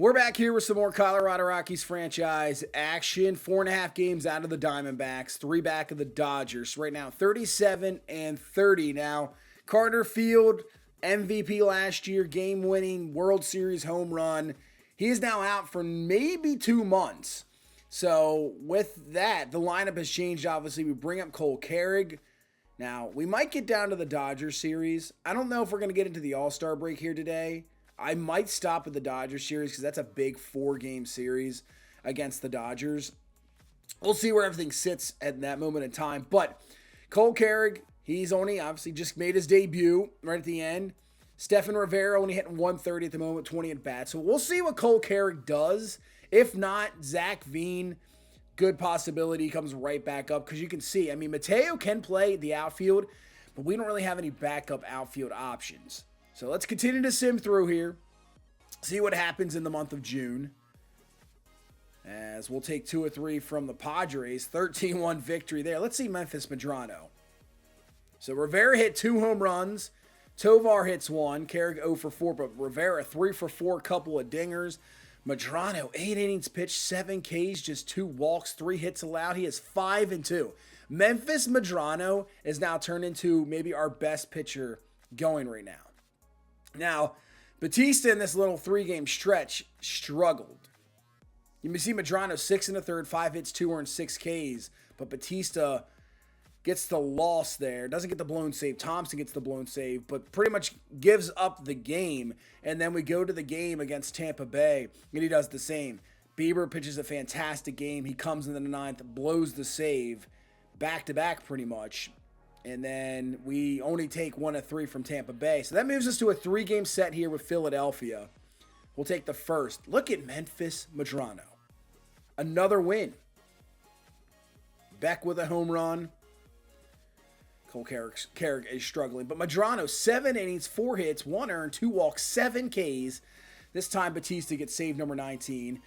We're back here with some more Colorado Rockies franchise action. 4.5 games out of the Diamondbacks, 3 back of the Dodgers. Right now, 37 and 30. Now, Carter Field, MVP last year, game-winning World Series home run. He is now out for maybe 2 months. So, with that, the lineup has changed, obviously. We bring up Cole Carrig. Now, we might get down to the Dodgers series. I don't know if we're going to get into the All-Star break here today. I might stop at the Dodgers series because that's a big 4-game series against the Dodgers. We'll see where everything sits at that moment in time. But Cole Carrig, he's only obviously just made his debut right at the end. Stephen Rivera only hitting 130 at the moment, 20 at bat. So we'll see what Cole Carrig does. If not, Zach Veen, good possibility, he comes right back up. Because you can see, I mean, Mateo can play the outfield, but we don't really have any backup outfield options. So let's continue to sim through here. See what happens in the month of June. As we'll take 2 or 3 from the Padres. 13-1 victory there. Let's see Memphis Medrano. So Rivera hit 2 home runs. Tovar hits 1. Carrig 0 for 4. But Rivera 3 for 4. Couple of dingers. Medrano 8 innings pitched. 7 Ks. Just 2 walks. 3 hits allowed. He is 5-2. Memphis Medrano is now turned into maybe our best pitcher going right now. Now, Batista in this little 3-game stretch struggled. You can see Medrano 6 1/3, 5 hits, 2 earned, 6 Ks. But Batista gets the loss there. Doesn't get the blown save. Thompson gets the blown save, but pretty much gives up the game. And then we go to the game against Tampa Bay, and he does the same. Bieber pitches a fantastic game. He comes in the 9th, blows the save, back-to-back pretty much. And then we only take 1 of 3 from Tampa Bay. So that moves us to a 3-game set here with Philadelphia. We'll take the first. Look at Memphis Medrano. Another win. Beck with a home run. Cole Carrig is struggling. But Medrano, 7 innings, 4 hits, 1 earned, 2 walks, 7 Ks. This time Batista gets save number 19.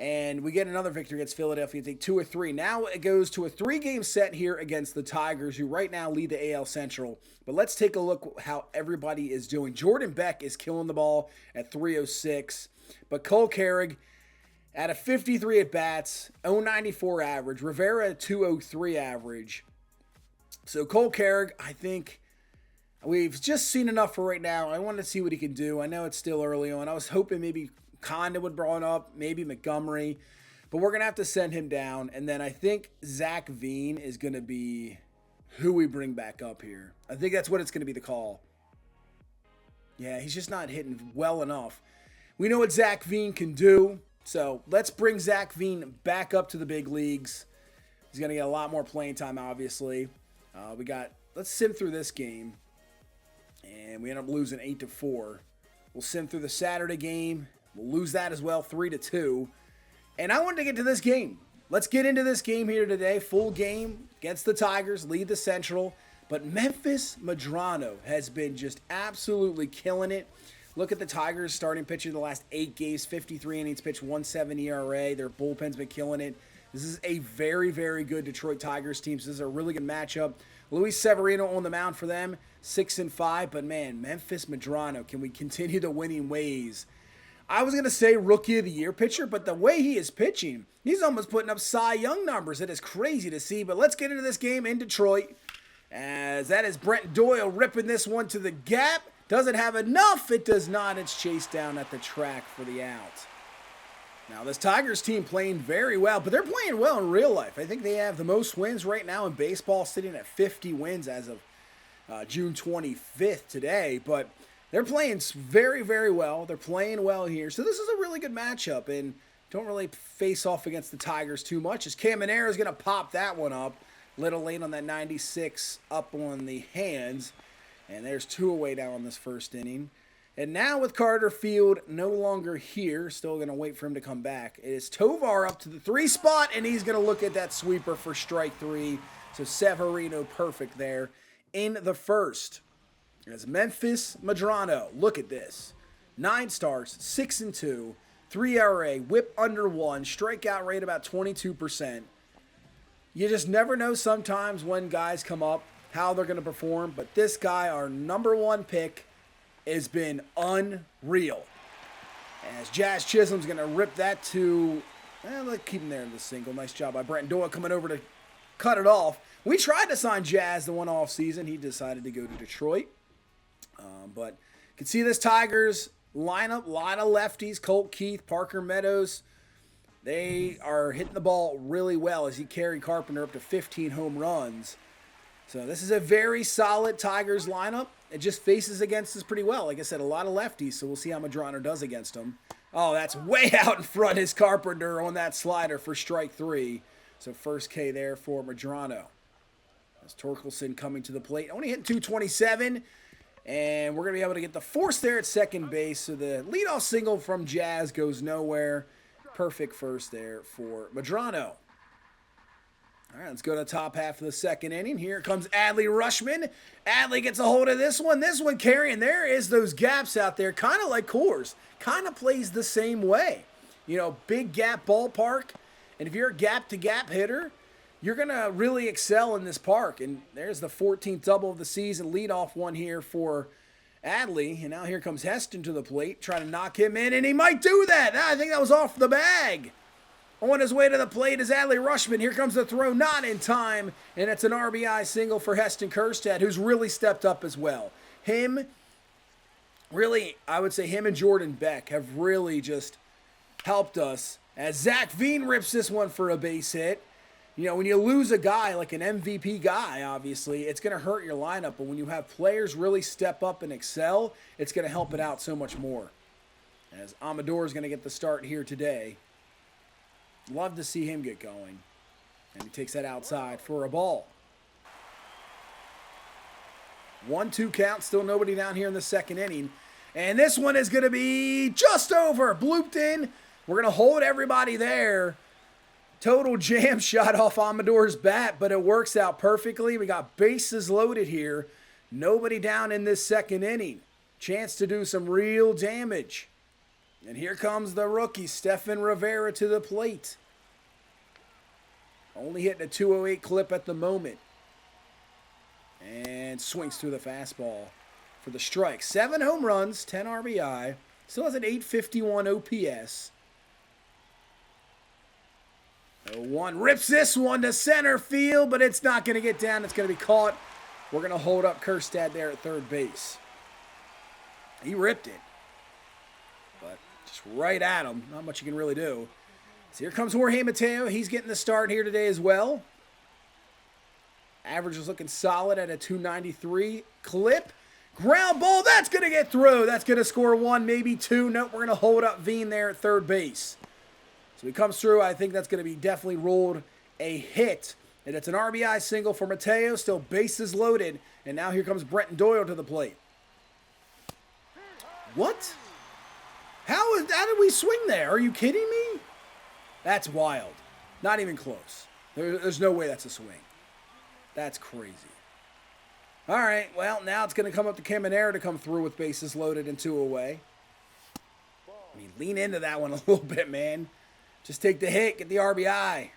And we get another victory against Philadelphia. Take 2 or 3. Now it goes to a 3-game set here against the Tigers, who right now lead the AL Central. But let's take a look how everybody is doing. Jordan Beck is killing the ball at 306. But Cole Carrig at a 53 at-bats, 094 average. Rivera at 203 average. So Cole Carrig, I think we've just seen enough for right now. I want to see what he can do. I know it's still early on. I was hoping maybe Condon would brought up, maybe Montgomery, but we're going to have to send him down. And then I think Zach Veen is going to be who we bring back up here. I think that's what it's going to be, the call. Yeah, he's just not hitting well enough. We know what Zach Veen can do, so let's bring Zach Veen back up to the big leagues. He's going to get a lot more playing time, obviously. Let's sim through this game, and we end up losing 8-4. We'll sim through the Saturday game. We'll lose that as well, 3-2. And I wanted to get to this game. Let's get into this game here today. Full game against the Tigers, lead the Central. But Memphis Medrano has been just absolutely killing it. Look at the Tigers starting pitcher the last 8 games, 53 innings pitched, 1.7 ERA. Their bullpen's been killing it. This is a very, very good Detroit Tigers team. So this is a really good matchup. Luis Severino on the mound for them, 6-5. But man, Memphis Medrano, can we continue the winning ways? I was going to say Rookie of the Year pitcher, but the way he is pitching, he's almost putting up Cy Young numbers. It is crazy to see. But let's get into this game in Detroit, as that is Brent Doyle ripping this one to the gap. Does it have enough? It does not. It's chased down at the track for the out. Now, this Tigers team playing very well, but they're playing well in real life. I think they have the most wins right now in baseball, sitting at 50 wins as of June 25th today. But they're playing very, very well. They're playing well here. So this is a really good matchup, and don't really face off against the Tigers too much, as Caminero is going to pop that one up. Little late on that 96 up on the hands. And there's 2 away now in this first inning. And now with Carter Field no longer here, still going to wait for him to come back, it is Tovar up to the 3 spot, and he's going to look at that sweeper for strike 3. So Severino perfect there in the first. As Memphis Medrano, look at this. 9 starts, 6-2, 3 ERA, whip under 1, strikeout rate about 22%. You just never know sometimes when guys come up how they're going to perform, but this guy, our number 1 pick, has been unreal. As Jazz Chisholm's going to rip that to, let's keep him there in the single. Nice job by Brenton Doyle coming over to cut it off. We tried to sign Jazz the one off season. He decided to go to Detroit. But you can see this Tigers lineup, a lot of lefties, Colt Keith, Parker Meadows. They are hitting the ball really well as he carried Carpenter up to 15 home runs. So this is a very solid Tigers lineup. It just faces against us pretty well. Like I said, a lot of lefties, so we'll see how Medrano does against them. Oh, that's way out in front is Carpenter on that slider for strike 3. So first K there for Medrano. As Torkelson coming to the plate. Only hitting 227. And we're going to be able to get the force there at second base. So the leadoff single from Jazz goes nowhere. Perfect first there for Medrano. All right, let's go to the top half of the second inning. Here comes Adley Rutschman. Adley gets a hold of this one. This one carrying. There is those gaps out there, kind of like Coors. Kind of plays the same way. You know, big gap ballpark. And if you're a gap-to-gap hitter, you're going to really excel in this park. And there's the 14th double of the season, leadoff one here for Adley. And now here comes Heston to the plate, trying to knock him in, and he might do that. I think that was off the bag. On his way to the plate is Adley Rutschman. Here comes the throw, not in time, and it's an RBI single for Heston Kjerstad, who's really stepped up as well. I would say him and Jordan Beck have really just helped us as Zach Veen rips this one for a base hit. You know, when you lose a guy like an MVP guy, obviously, it's going to hurt your lineup. But when you have players really step up and excel, it's going to help it out so much more. As Amador is going to get the start here today. Love to see him get going. And he takes that outside for a ball. 1-2 count, still nobody down here in the second inning. And this one is going to be just over, blooped in. We're going to hold everybody there. Total jam shot off Amador's bat, but it works out perfectly. We got bases loaded here. Nobody down in this second inning. Chance to do some real damage. And here comes the rookie, Stefan Rivera, to the plate. Only hitting a 208 clip at the moment. And swings through the fastball for the strike. 7 home runs, 10 RBI. Still has an 851 OPS. 0-1 rips this one to center field, but it's not going to get down. It's going to be caught. We're going to hold up Kjerstad there at third base. He ripped it. But just right at him. Not much you can really do. So here comes Jorge Mateo. He's getting the start here today as well. Average is looking solid at a 293 clip. Ground ball. That's going to get through. That's going to score 1, maybe 2. Nope, we're going to hold up Veen there at third base. So he comes through. I think that's going to be definitely ruled a hit. And it's an RBI single for Mateo. Still bases loaded. And now here comes Brenton Doyle to the plate. What? How did we swing there? Are you kidding me? That's wild. Not even close. There's no way that's a swing. That's crazy. All right, well, now it's going to come up to Caminero to come through with bases loaded and 2 away. I mean, lean into that one a little bit, man. Just take the hit, get the RBI.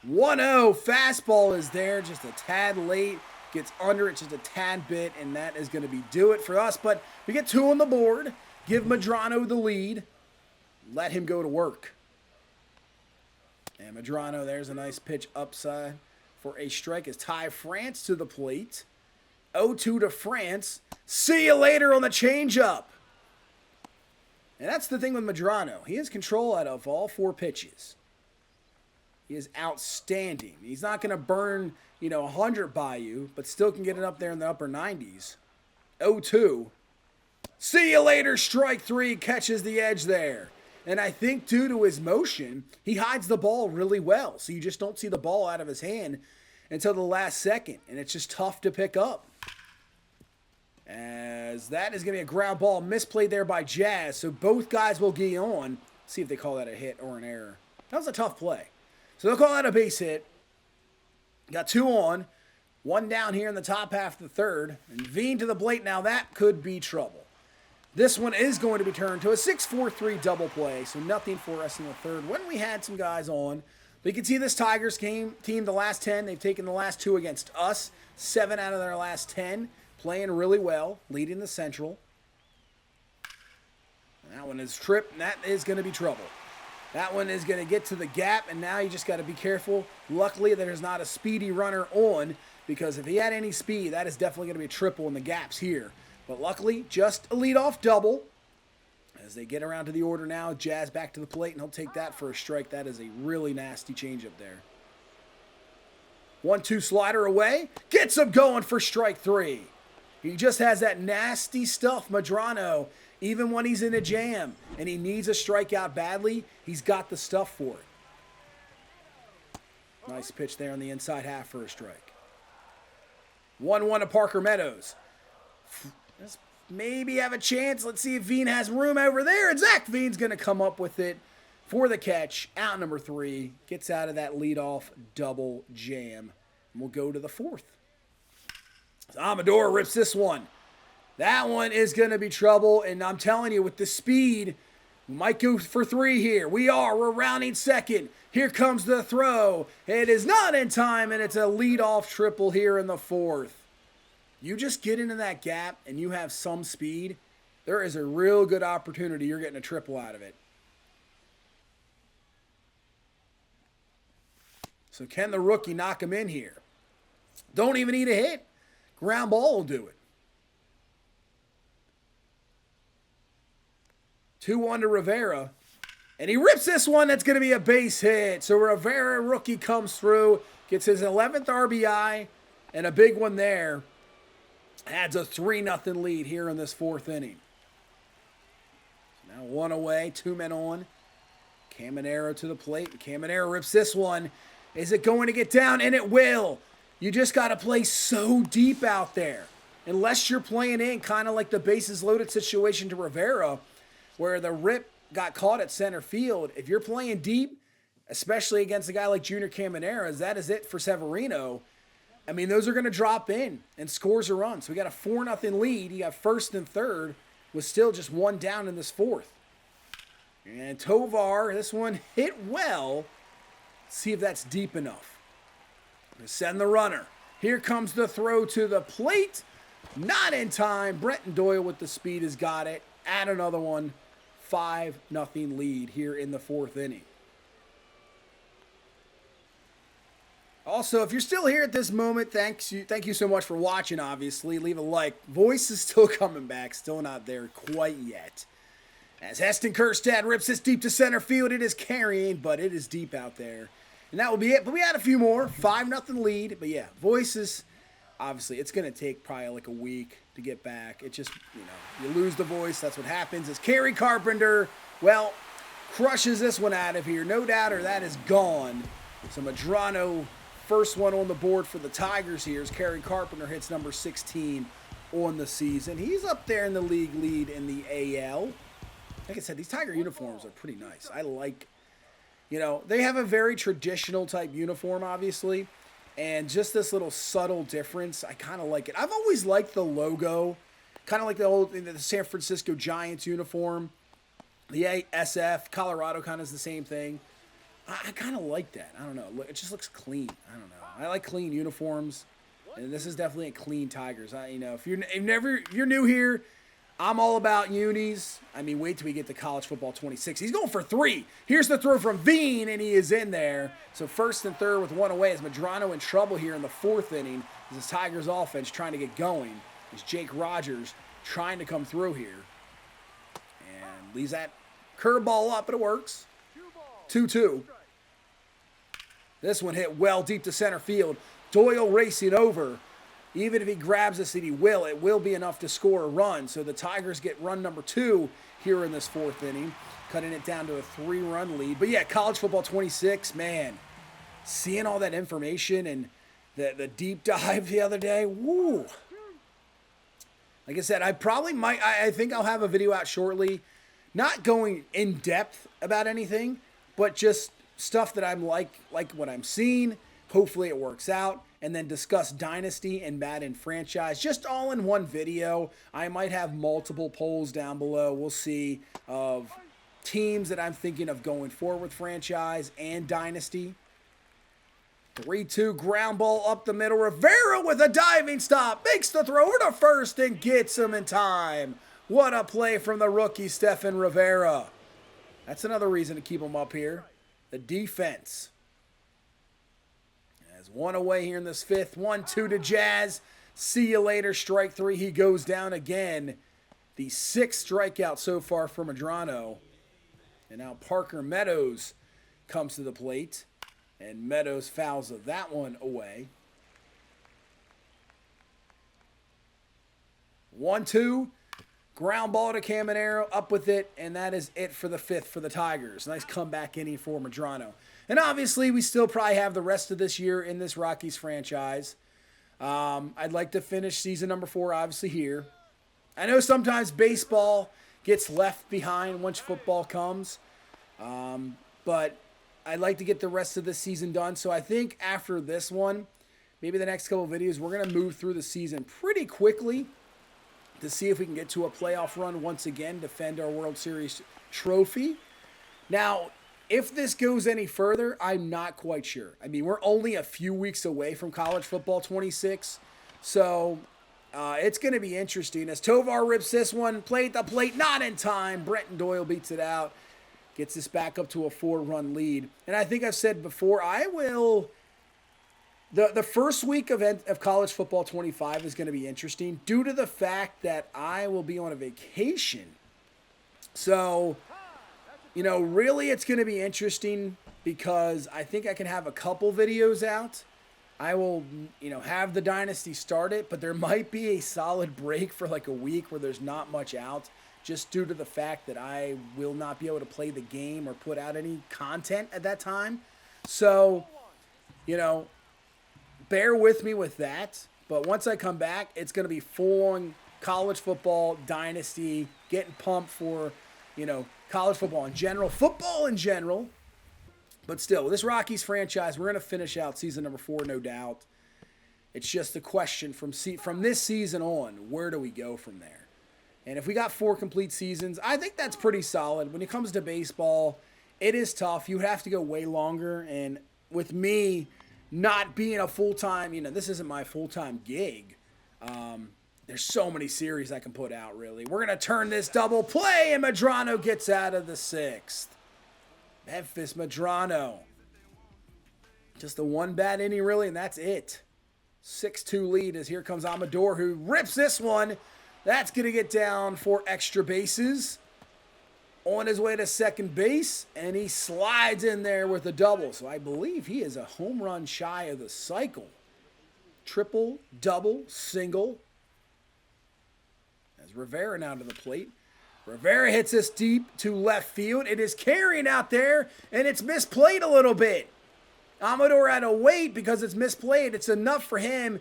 1-0, fastball is there, just a tad late. Gets under it just a tad bit, and that is going to be do it for us. But we get 2 on the board. Give Medrano the lead. Let him go to work. And Medrano, there's a nice pitch upside for a strike as Ty France to the plate. 0-2 to France. See you later on the changeup. And that's the thing with Medrano. He has control out of all 4 pitches. He is outstanding. He's not going to burn, 100 by you, but still can get it up there in the upper 90s. 0-2. See you later, strike 3, catches the edge there. And I think due to his motion, he hides the ball really well. So you just don't see the ball out of his hand until the last second. And it's just tough to pick up. As that is going to be a ground ball misplayed there by Jazz. So both guys will get on. See if they call that a hit or an error. That was a tough play. So they'll call that a base hit. Got 2 on. 1 down here in the top half of the third. And Veen to the plate. Now that could be trouble. This one is going to be turned to a 6-4-3 double play. So nothing for us in the third. When we had some guys on. But you can see this Tigers team the last 10. They've taken the last 2 against us. 7 out of their last 10. Playing really well. Leading the Central. That one is tripped, and that is going to be trouble. That one is going to get to the gap, and now you just got to be careful. Luckily, there's not a speedy runner on, because if he had any speed, that is definitely going to be a triple in the gaps here. But luckily, just a leadoff double. As they get around to the order now, Jazz back to the plate, and he'll take that for a strike. That is a really nasty changeup there. 1-2 slider away. Gets him going for strike 3. He just has that nasty stuff, Medrano. Even when he's in a jam and he needs a strikeout badly, he's got the stuff for it. Nice pitch there on the inside half for a strike. 1-1 to Parker Meadows. Let's maybe have a chance. Let's see if Veen has room over there. And Zach Veen's going to come up with it for the catch. Out number 3. Gets out of that leadoff double jam. And we'll go to the 4th. Amador rips this one. That one is going to be trouble, and I'm telling you, with the speed, we might go for 3 here. We're rounding second. Here comes the throw. It is not in time, and it's a leadoff triple here in the 4th. You just get into that gap, and you have some speed, there is a real good opportunity you're getting a triple out of it. So can the rookie knock him in here? Don't even need a hit. Ground ball will do it. 2-1 to Rivera. And he rips this one. That's going to be a base hit. So Rivera, rookie, comes through. Gets his 11th RBI. And a big one there. Adds a 3-0 lead here in this 4th inning. So now 1 away. 2 men on. Caminero to the plate. Caminero rips this one. Is it going to get down? And it will. You just got to play so deep out there. Unless you're playing in kind of like the bases loaded situation to Rivera, where the rip got caught at center field. If you're playing deep, especially against a guy like Junior Caminero, that is it for Severino. I mean, those are going to drop in and scores a run. So we got a 4-0 lead. You got first and third with still just 1 down in this 4th. And Tovar, this one hit well. Let's see if that's deep enough. Send the runner. Here comes the throw to the plate. Not in time. Brenton Doyle with the speed has got it. Add another one. 5-0 lead here in the 4th inning. Also, if you're still here at this moment, thank you so much for watching, obviously. Leave a like. Voice is still coming back. Still not there quite yet. As Heston Kjerstad rips this deep to center field, it is carrying, but it is deep out there. And that will be it. But we had a few more. 5-0 lead. But yeah, voices, obviously, it's going to take probably like a week to get back. It just, you lose the voice. That's what happens. As Kerry Carpenter, well, crushes this one out of here. No doubter, that is gone. So Medrano, first one on the board for the Tigers here as Kerry Carpenter hits number 16 on the season. He's up there in the league lead in the AL. Like I said, these Tiger uniforms are pretty nice. I like, they have a very traditional type uniform, obviously. And just this little subtle difference, I kind of like it. I've always liked the logo, kind of like the San Francisco Giants uniform. The SF, Colorado kind of is the same thing. I kind of like that. I don't know. It just looks clean. I don't know. I like clean uniforms. And this is definitely a clean Tigers. If you're new here, I'm all about unis. I mean, wait till we get to college football 26. He's going for 3. Here's the throw from Veen, and he is in there. So first and third with 1 away. Is Medrano in trouble here in the 4th inning? As the Tigers offense trying to get going. Is Jake Rogers trying to come through here. And leaves that curveball up, but it works. 2-2. This one hit well deep to center field. Doyle racing over. Even if he grabs this, and it will be enough to score a run. So the Tigers get run number 2 here in this 4th inning, cutting it down to a 3-run lead. But yeah, college football 26, man, seeing all that information and the deep dive the other day, woo. Like I said, I think I'll have a video out shortly, not going in depth about anything, but just stuff that I'm like what I'm seeing. Hopefully it works out. And then discuss Dynasty and Madden franchise, just all in one video. I might have multiple polls down below. We'll see, of teams that I'm thinking of going forward with franchise and Dynasty. 3-2 ground ball up the middle. Rivera with a diving stop. Makes the throw to first and gets him in time. What a play from the rookie, Stefan Rivera. That's another reason to keep him up here. The defense. As one away here in this fifth. 1-2 to Jazz. See you later. Strike three. He goes down again. The sixth strikeout so far for Medrano. And now Parker Meadows comes to the plate. And Meadows fouls that one away. 1-2. Ground ball to Caminero, up with it, and that is it for the fifth for the Tigers. Nice comeback inning for Medrano. And obviously, we still probably have the rest of this year in this Rockies franchise. I'd like to finish season number 4, obviously, here. I know sometimes baseball gets left behind once football comes, but I'd like to get the rest of this season done. So I think after this one, maybe the next couple of videos, we're going to move through the season pretty quickly to see if we can get to a playoff run once again, defend our World Series trophy. Now, if this goes any further, I'm not quite sure. I mean, we're only a few weeks away from College Football 26, so it's going to be interesting. As Tovar rips this one, play at the plate, not in time. Brenton Doyle beats it out, gets this back up to a 4-run lead. And I think I've said before, I will... The first week of College Football 25 is going to be interesting due to the fact that I will be on a vacation. So, really it's going to be interesting because I think I can have a couple videos out. I will, have the Dynasty started, but there might be a solid break for like a week where there's not much out just due to the fact that I will not be able to play the game or put out any content at that time. So, bear with me with that, but once I come back, it's going to be full-on college football, dynasty, getting pumped for, college football in general, but still, this Rockies franchise, we're going to finish out season number 4, no doubt. It's just the question from this season on, where do we go from there? And if we got 4 complete seasons, I think that's pretty solid. When it comes to baseball, it is tough. You have to go way longer, and with me not being a full-time, this isn't my full-time gig. There's so many series I can put out, really. We're going to turn this double play, and Medrano gets out of the 6th. Memphis Medrano. Just a one-bat inning, really, and that's it. 6-2 lead as here comes Amador, who rips this one. That's going to get down for extra bases. On his way to second base, and he slides in there with a double. So I believe he is a home run shy of the cycle. Triple, double, single. As Rivera now to the plate. Rivera hits this deep to left field. It is carrying out there, and it's misplayed a little bit. Amador had to wait because it's misplayed. It's enough for him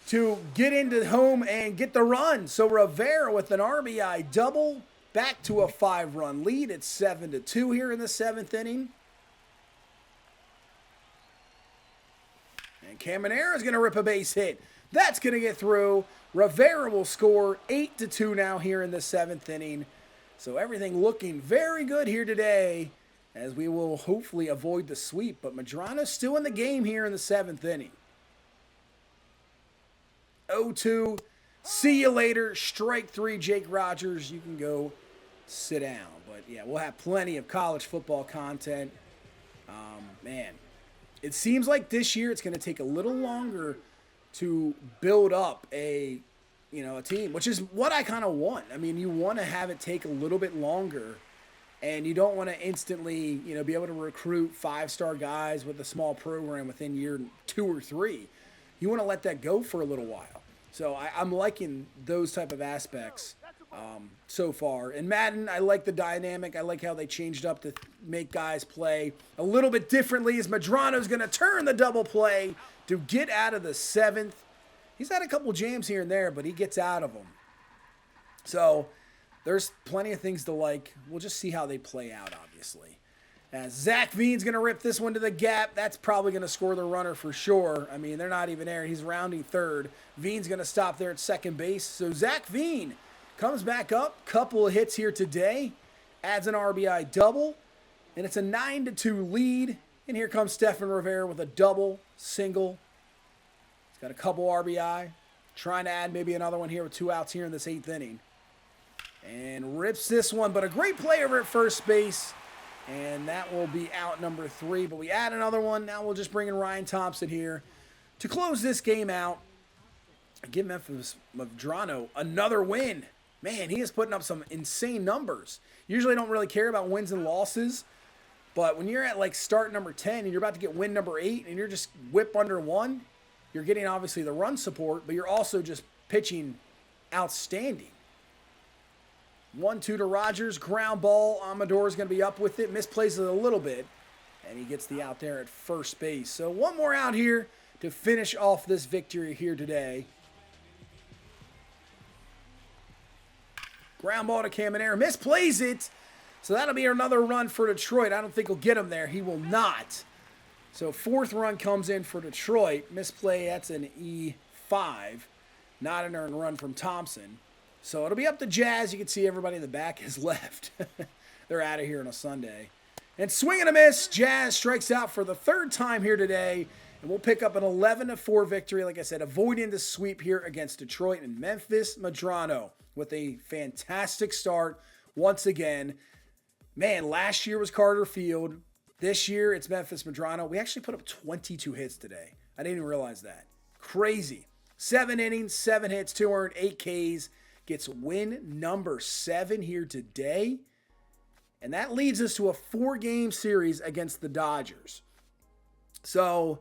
to get into home and get the run. So Rivera with an RBI double. Back to a 5-run lead. It's 7-2 here in the 7th inning. And Caminero is going to rip a base hit. That's going to get through. Rivera will score 8-2 now here in the 7th inning. So everything looking very good here today as we will hopefully avoid the sweep. But Medrano's still in the game here in the 7th inning. 0-2. See you later. Strike 3, Jake Rogers. You can go sit down. But, yeah, we'll have plenty of college football content. Man, it seems like this year it's going to take a little longer to build up a team, which is what I kind of want. I mean, you want to have it take a little bit longer, and you don't want to instantly, be able to recruit 5-star guys with a small program within year 2 or 3. You want to let that go for a little while. So I'm liking those type of aspects so far. And Madden, I like the dynamic. I like how they changed up to make guys play a little bit differently as Medrano's going to turn the double play to get out of the 7th. He's had a couple jams here and there, but he gets out of them. So there's plenty of things to like. We'll just see how they play out, obviously. As Zach Veen's going to rip this one to the gap. That's probably going to score the runner for sure. I mean, they're not even there. He's rounding third. Veen's going to stop there at second base. So Zach Veen comes back up. Couple of hits here today. Adds an RBI double. And it's a 9-2 lead. And here comes Stefan Rivera with a double, single. He's got a couple RBI. Trying to add maybe another one here with 2 outs here in this 8th inning. And rips this one, but a great play over at first base. And that will be out number 3. But we add another one. Now we'll just bring in Ryan Thompson here to close this game out. Give Memphis Madrano another win. Man, he is putting up some insane numbers. Usually don't really care about wins and losses. But when you're at like start number 10 and you're about to get win number 8 and you're just whip under 1, you're getting obviously the run support, but you're also just pitching outstanding. 1-2 to Rogers. Ground ball. Amador is going to be up with it. Misplays it a little bit. And he gets the out there at first base. So one more out here to finish off this victory here today. Ground ball to Caminero. Misplays it. So that'll be another run for Detroit. I don't think he'll get him there. He will not. So 4th run comes in for Detroit. Misplay. That's an E5. Not an earned run from Thompson. So it'll be up to Jazz. You can see everybody in the back has left. They're out of here on a Sunday. And swing and a miss. Jazz strikes out for the 3rd time here today. And we'll pick up an 11-4 victory. Like I said, avoiding the sweep here against Detroit. And Memphis Madrano with a fantastic start once again. Man, last year was Carter Field. This year it's Memphis Madrano. We actually put up 22 hits today. I didn't even realize that. Crazy. 7 innings, 7 hits, 2 earned, 8 Ks. Gets win number 7 here today. And that leads us to a 4-game series against the Dodgers. So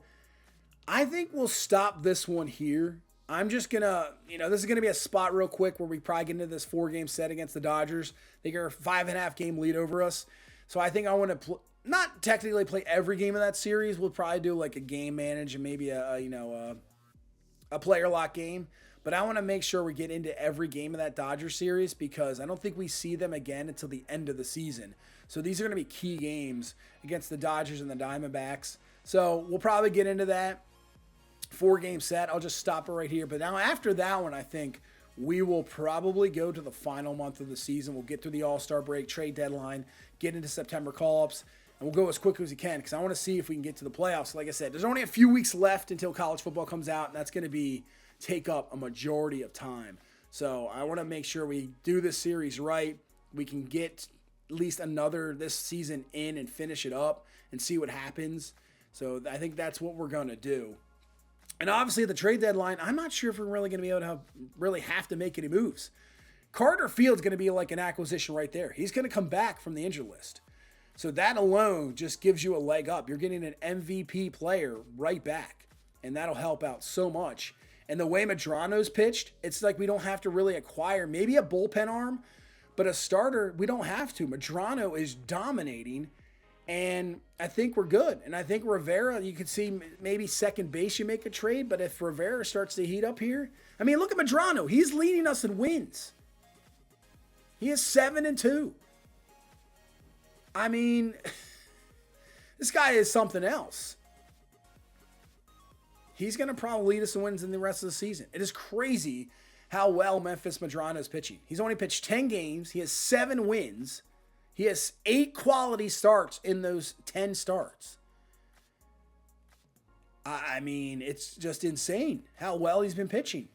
I think we'll stop this one here. I'm just going to, this is going to be a spot real quick where we probably get into this 4-game set against the Dodgers. They get a 5.5 game lead over us. So I think I want to not technically play every game of that series. We'll probably do like a game manage and maybe a player lock game. But I want to make sure we get into every game of that Dodger series because I don't think we see them again until the end of the season. So these are going to be key games against the Dodgers and the Diamondbacks. So we'll probably get into that 4-game set. I'll just stop it right here. But now after that one, I think we will probably go to the final month of the season. We'll get through the All-Star break, trade deadline, get into September call-ups, and we'll go as quick as we can because I want to see if we can get to the playoffs. Like I said, there's only a few weeks left until college football comes out, and that's going to take up a majority of time. So I want to make sure we do this series right. We can get at least another this season in and finish it up and see what happens. So I think that's what we're going to do. And obviously the trade deadline, I'm not sure if we're really going to be able to really have to make any moves. Carter Field's going to be like an acquisition right there. He's going to come back from the injured list. So that alone just gives you a leg up. You're getting an MVP player right back. And that'll help out so much. And the way Madrano's pitched, it's like we don't have to really acquire maybe a bullpen arm, but a starter, we don't have to. Madrano is dominating, and I think we're good. And I think Rivera, you could see maybe second base you make a trade, but if Rivera starts to heat up here, I mean, look at Madrano. He's leading us in wins. He is 7-2. I mean, this guy is something else. He's going to probably lead us to wins in the rest of the season. It is crazy how well Memphis Madrano is pitching. He's only pitched 10 games. He has 7 wins. He has 8 quality starts in those 10 starts. I mean, it's just insane how well he's been pitching.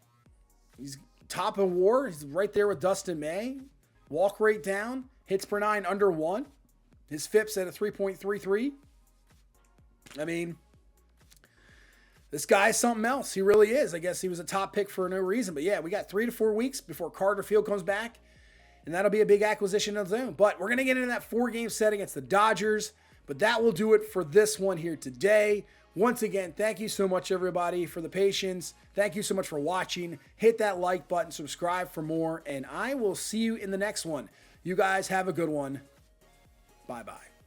He's top in WAR. He's right there with Dustin May. Walk rate down. Hits per 9 under 1. His FIP's at a 3.33. I mean, this guy's something else. He really is. I guess he was a top pick for no reason. But yeah, we got 3 to 4 weeks before Carter Field comes back. And that'll be a big acquisition of his own. But we're going to get into that 4-game set against the Dodgers. But that will do it for this one here today. Once again, thank you so much, everybody, for the patience. Thank you so much for watching. Hit that like button, subscribe for more. And I will see you in the next one. You guys have a good one. Bye-bye.